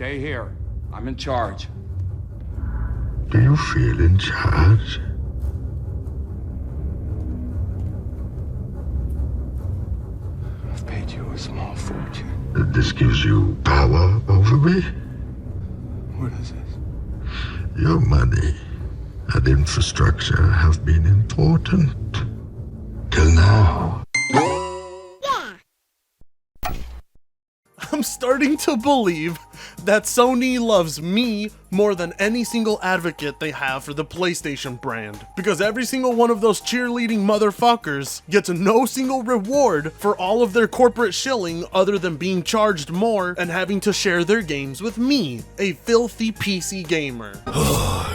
Stay here. I'm in charge. Do you feel in charge? I've paid you a small fortune. This gives you power over me? What is this? Your money and infrastructure have been important. Till now. I'm starting to believe that Sony loves me more than any single advocate they have for the PlayStation brand. Because every single one of those cheerleading motherfuckers gets no single reward for all of their corporate shilling other than being charged more and having to share their games with me, a filthy PC gamer.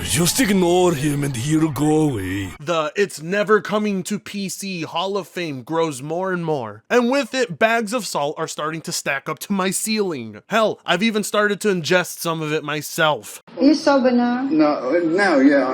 Just ignore him and he'll go away. The "it's never coming to PC" Hall of Fame grows more and more. And with it, bags of salt are starting to stack up to my ceiling. Hell, I've even started to ingest some of it myself. You sober now? No, yeah.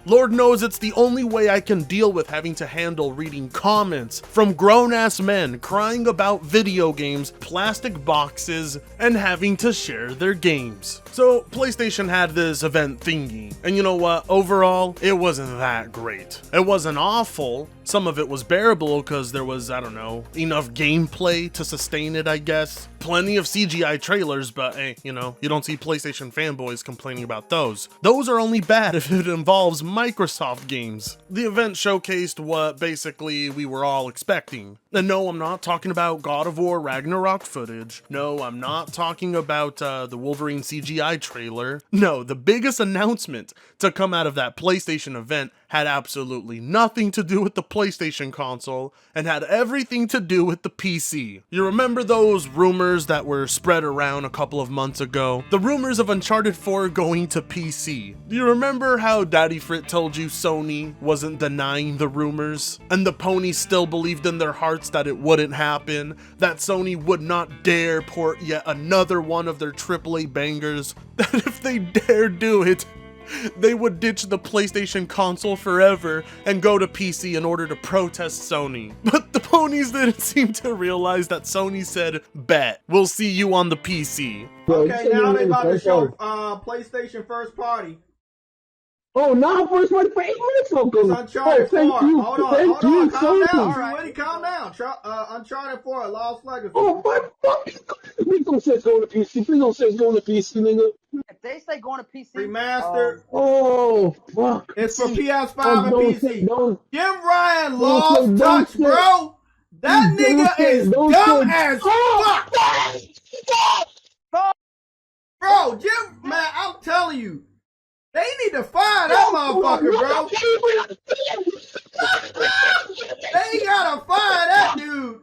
Lord knows it's the only way I can deal with having to handle reading comments from grown-ass men crying about video games, plastic boxes, and having to share their games. So PlayStation had this event thingy, and you know what? Overall, it wasn't that great. It wasn't awful. Some of it was bearable because there was, I don't know, enough gameplay to sustain it, I guess. Plenty of CGI trailers, but hey, you know, you don't see PlayStation fanboys complaining about those. Those are only bad if it involves Microsoft games. The event showcased what basically we were all expecting. And no, I'm not talking about God of War Ragnarok footage. No, I'm not talking about the Wolverine CGI trailer. No, the biggest announcement to come out of that PlayStation event had absolutely nothing to do with the PlayStation console and had everything to do with the PC. You remember those rumors that were spread around a couple of months ago? The rumors of Uncharted 4 going to PC. Do you remember how Daddy Frit told you Sony wasn't denying the rumors? And the ponies still believed in their hearts that it wouldn't happen, that Sony would not dare port yet another one of their AAA bangers, that if they dare do it, they would ditch the PlayStation console forever and go to PC in order to protest Sony. But the ponies didn't seem to realize that Sony said, bet, we'll see you on the PC. Okay, now they about to show PlayStation first party. Oh, now first party for 8 minutes ago. It's Uncharted 4. Hold on, calm down. Alright. Calm down. Uncharted 4, Lost Legacy. Oh, my fucking God. Please don't say it's going to PC. Please don't say it's going to PC, nigga. If they say going to PC, Remastered. Oh, fuck. It's for PS5 and PC. Jim Ryan don't lost touch, bro. That nigga is dumb as fuck. Bro, Jim, man, I'm telling you. They need to fire that motherfucker, bro. They gotta fire that dude.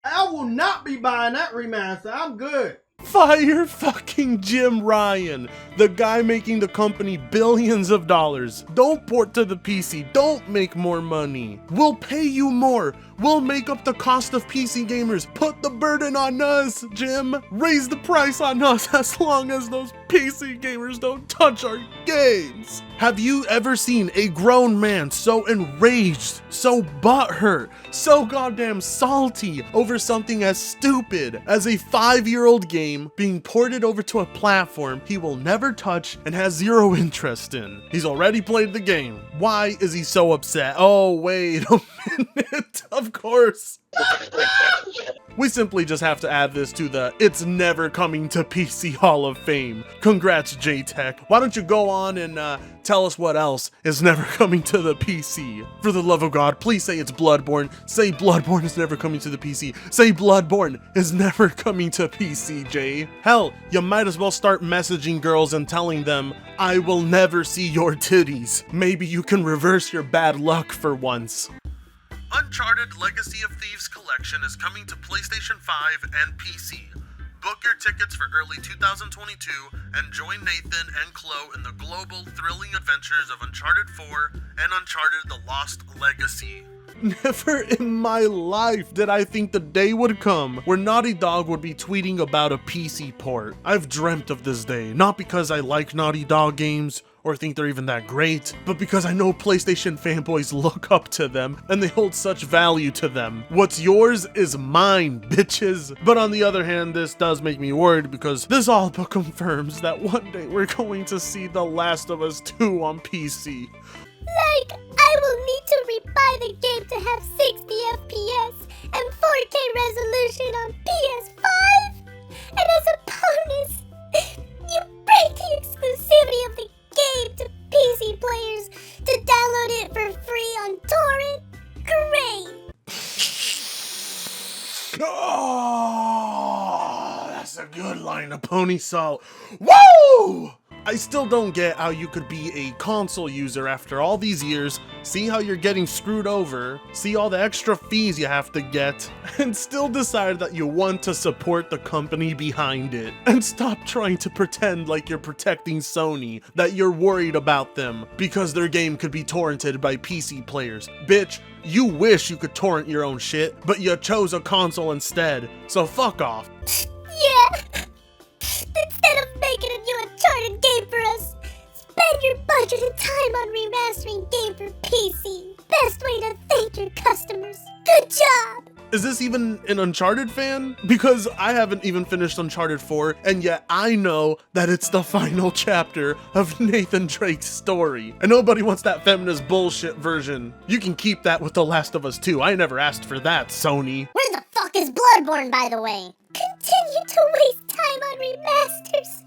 I will not be buying that remaster. I'm good. Fire fucking Jim Ryan, the guy making the company billions of dollars. Don't port to the PC, don't make more money. We'll pay you more. We'll make up the cost of PC gamers. Put the burden on us, Jim. Raise the price on us as long as those PC gamers don't touch our games. Have you ever seen a grown man so enraged, so butthurt, so goddamn salty over something as stupid as a 5-year-old game being ported over to a platform he will never touch and has zero interest in? He's already played the game. Why is he so upset? Oh, wait a minute. Of course. We simply just have to add this to the "it's never coming to PC" Hall of Fame. Congrats, J-Tech. Why don't you go on and tell us what else is never coming to the PC? For the love of God, please say it's Bloodborne. Say Bloodborne is never coming to the PC. Say Bloodborne is never coming to PC, Jay. Hell, you might as well start messaging girls and telling them, I will never see your titties. Maybe you can reverse your bad luck for once. Uncharted Legacy of Thieves Collection is coming to PlayStation 5 and PC. Book your tickets for early 2022 and join Nathan and Chloe in the global thrilling adventures of Uncharted 4 and Uncharted The Lost Legacy. Never in my life did I think the day would come where Naughty Dog would be tweeting about a PC port. I've dreamt of this day, not because I like Naughty Dog games or think they're even that great, but because I know PlayStation fanboys look up to them and they hold such value to them. What's yours is mine, bitches. But on the other hand, this does make me worried because this all but confirms that one day we're going to see The Last of Us 2 on PC. Like, I will need to rebuy the game to have 60 FPS and 4K resolution on PS5? And as a bonus, you break the exclusivity of the game to PC players to download it for free on torrent? Great! Oh, that's a good line of pony salt. Woo! I still don't get how you could be a console user after all these years, see how you're getting screwed over, see all the extra fees you have to get, and still decide that you want to support the company behind it. And stop trying to pretend like you're protecting Sony, that you're worried about them because their game could be torrented by PC players. Bitch, you wish you could torrent your own shit, but you chose a console instead, so fuck off. Yeah! Instead of making a new Uncharted game for us, spend your budget and time on remastering game for PC. Best way to thank your customers. Good job! Is this even an Uncharted fan? Because I haven't even finished Uncharted 4, and yet I know that it's the final chapter of Nathan Drake's story. And nobody wants that feminist bullshit version. You can keep that with The Last of Us 2. I never asked for that, Sony. Where the fuck is Bloodborne, by the way? Continue to waste time on remasters.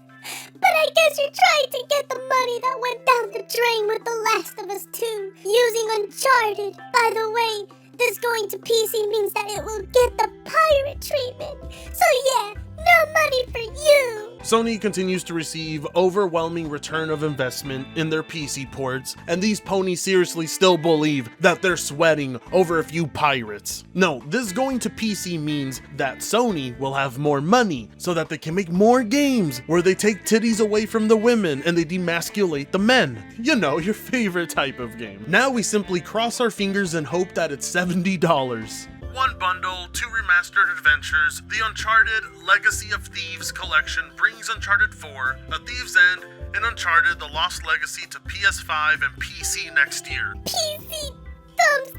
But I guess you're trying to get the money that went down the drain with The Last of Us 2 using Uncharted. By the way, this going to PC means that it will get the pirate treatment. So yeah, no money for you. Sony continues to receive overwhelming return of investment in their PC ports, and these ponies seriously still believe that they're sweating over a few pirates. No, this going to PC means that Sony will have more money so that they can make more games where they take titties away from the women and they demasculate the men. You know, your favorite type of game. Now we simply cross our fingers and hope that it's $70. One bundle, 2 remastered adventures, the Uncharted Legacy of Thieves collection brings Uncharted 4, A Thief's End, and Uncharted The Lost Legacy to PS5 and PC next year. PC thumbs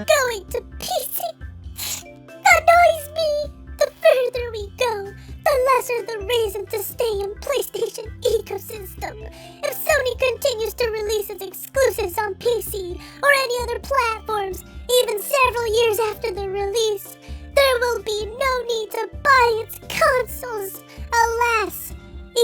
going to PC annoys me. The further we go, the lesser the reason to stay in PlayStation ecosystem. If Sony continues to release its exclusives on PC or any other platforms, even several years after the release, there will be no need to buy its consoles. Alas,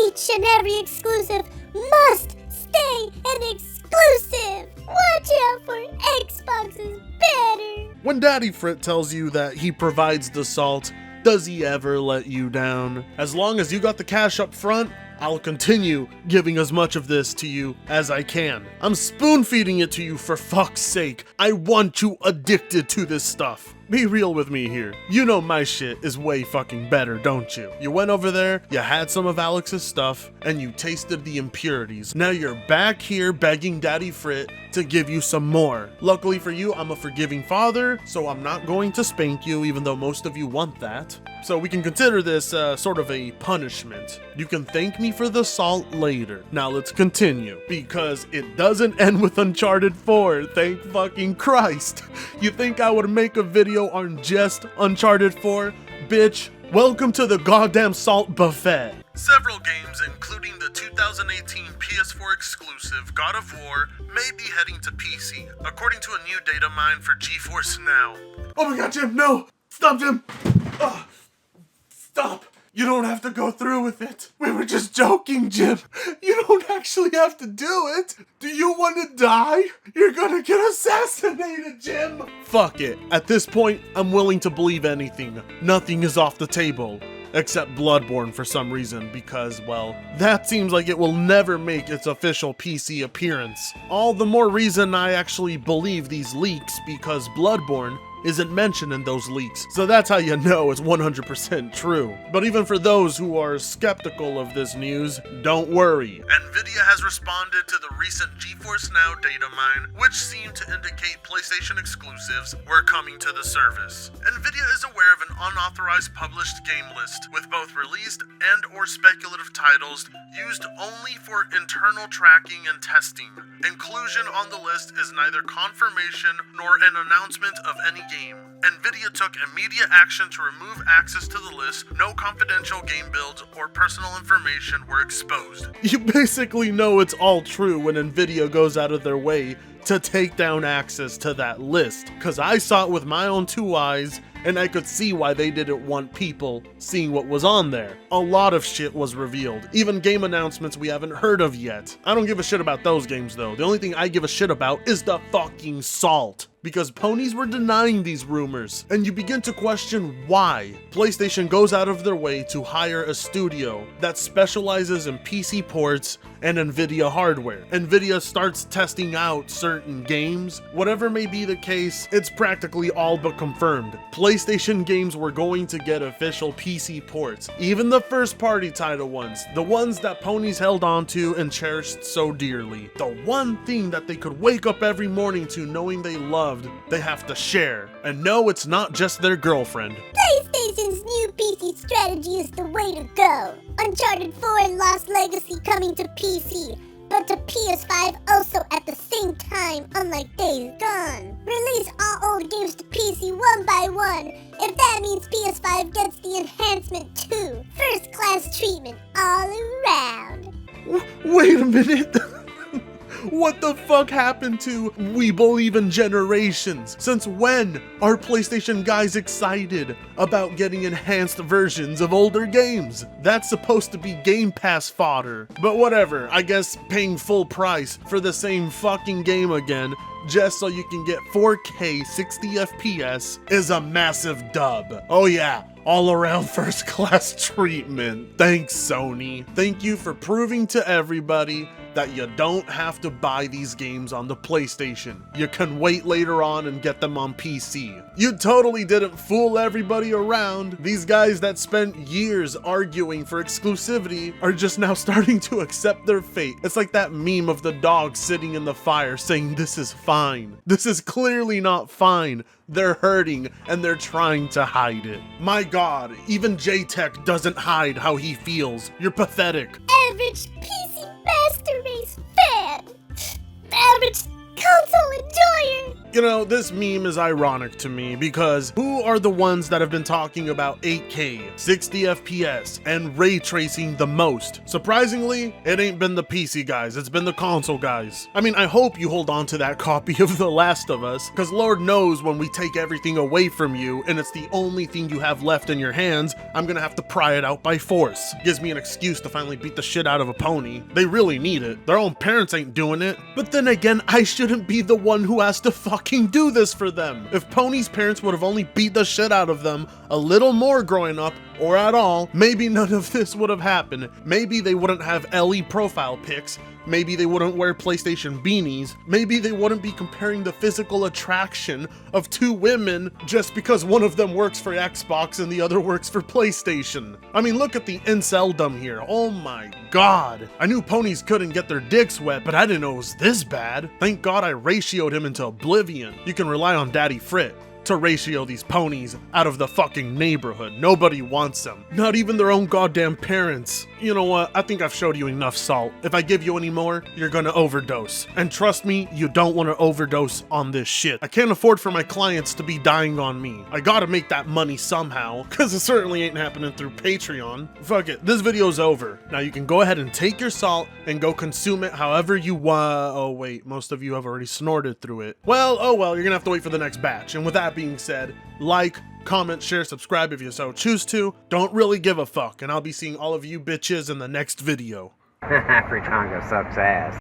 each and every exclusive must stay an exclusive. Watch out for Xbox is better. When Daddy Frit tells you that he provides the salt, does he ever let you down? As long as you got the cash up front, I'll continue giving as much of this to you as I can. I'm spoon feeding it to you for fuck's sake. I want you addicted to this stuff. Be real with me here. You know my shit is way fucking better, don't you? You went over there, you had some of Alex's stuff, and you tasted the impurities. Now you're back here begging Daddy Frit to give you some more. Luckily for you, I'm a forgiving father, so I'm not going to spank you, even though most of you want that. So we can consider this sort of a punishment. You can thank me for the salt later. Now let's continue, because it doesn't end with Uncharted 4, thank fucking Christ. You think I would make a video on just Uncharted 4? Bitch, welcome to the goddamn salt buffet. Several games, including the 2018 PS4 exclusive God of War, may be heading to PC, according to a new data mine for Geforce Now. Oh my god, Jim, no! Stop, Jim! Ugh. Stop! You don't have to go through with it. We were just joking, Jim. You don't actually have to do it. Do you want to die? You're gonna get assassinated, Jim. Fuck it. At this point, I'm willing to believe anything. Nothing is off the table. Except Bloodborne for some reason, because, well, that seems like it will never make its official PC appearance. All the more reason I actually believe these leaks, because Bloodborne isn't mentioned in those leaks, so that's how you know it's 100% true. But even for those who are skeptical of this news, don't worry. Nvidia has responded to the recent Geforce Now data mine, which seemed to indicate PlayStation exclusives were coming to the service. Nvidia is aware of an unauthorized published game list with both released and or speculative titles used only for internal tracking and testing. Inclusion on the list is neither confirmation nor an announcement of any game. Nvidia took immediate action to remove access to the list. No confidential game builds or personal information were exposed. You basically know it's all true when Nvidia goes out of their way to take down access to that list, because I saw it with my own two eyes and I could see why they didn't want people seeing what was on there. A lot of shit was revealed, even game announcements we haven't heard of yet. I don't give a shit about those games though. The only thing I give a shit about is the fucking salt, because ponies were denying these rumors, and you begin to question why. PlayStation goes out of their way to hire a studio that specializes in PC ports and Nvidia hardware. Nvidia starts testing out certain games. Whatever may be the case, it's practically all but confirmed. PlayStation games were going to get official PC ports, even the first party title ones, the ones that ponies held onto and cherished so dearly. The one thing that they could wake up every morning to knowing they loved, they have to share. And no, it's not just their girlfriend. PlayStation's new PC strategy is the way to go. Uncharted 4 and Lost Legacy coming to PC, but to PS5 also at the same time, unlike Days Gone. Release all old games to PC one by one, if that means PS5 gets the enhancement too. First class treatment all around. Wait a minute. What the fuck happened to "we believe in generations"? Since when are PlayStation guys excited about getting enhanced versions of older games? That's supposed to be Game Pass fodder. But whatever, I guess paying full price for the same fucking game again just so you can get 4K 60 FPS is a massive dub. Oh yeah, all around first class treatment. Thanks, Sony. Thank you for proving to everybody that you don't have to buy these games on the PlayStation. You can wait later on and get them on PC. You totally didn't fool everybody around. These guys that spent years arguing for exclusivity are just now starting to accept their fate. It's like that meme of the dog sitting in the fire saying, "This is fine." This is clearly not fine. They're hurting and they're trying to hide it. My god, even J-Tech doesn't hide how he feels. You're pathetic. Average PC Master Race fan. Average console enjoyer. You know, this meme is ironic to me because who are the ones that have been talking about 8K, 60 FPS, and ray tracing the most? Surprisingly, it ain't been the PC guys, it's been the console guys. I mean, I hope you hold on to that copy of The Last of Us, because Lord knows when we take everything away from you and it's the only thing you have left in your hands, I'm gonna have to pry it out by force. Gives me an excuse to finally beat the shit out of a pony. They really need it. Their own parents ain't doing it. But then again, I shouldn't be the one who has to fucking do this for them. If Pony's parents would have only beat the shit out of them a little more growing up, or at all, maybe none of this would have happened. Maybe they wouldn't have Ellie profile pics. Maybe they wouldn't wear PlayStation beanies. Maybe they wouldn't be comparing the physical attraction of two women just because one of them works for Xbox and the other works for PlayStation. I mean, look at the inceldom here. Oh my god. I knew ponies couldn't get their dicks wet, but I didn't know it was this bad. Thank god I ratioed him into oblivion. You can rely on Daddy Frit to ratio these ponies out of the fucking neighborhood. Nobody wants them. Not even their own goddamn parents. You know what? I think I've showed you enough salt. If I give you any more, you're gonna overdose. And trust me, you don't want to overdose on this shit. I can't afford for my clients to be dying on me. I gotta make that money somehow, because it certainly ain't happening through Patreon. Fuck it, this video's over. Now you can go ahead and take your salt and go consume it however you want. Oh wait, most of you have already snorted through it. Well, oh well, you're gonna have to wait for the next batch. And with that being said, like, comment, share, subscribe if you so choose to. Don't really give a fuck, and I'll be seeing all of you bitches in the next video. Fritongo sucks ass.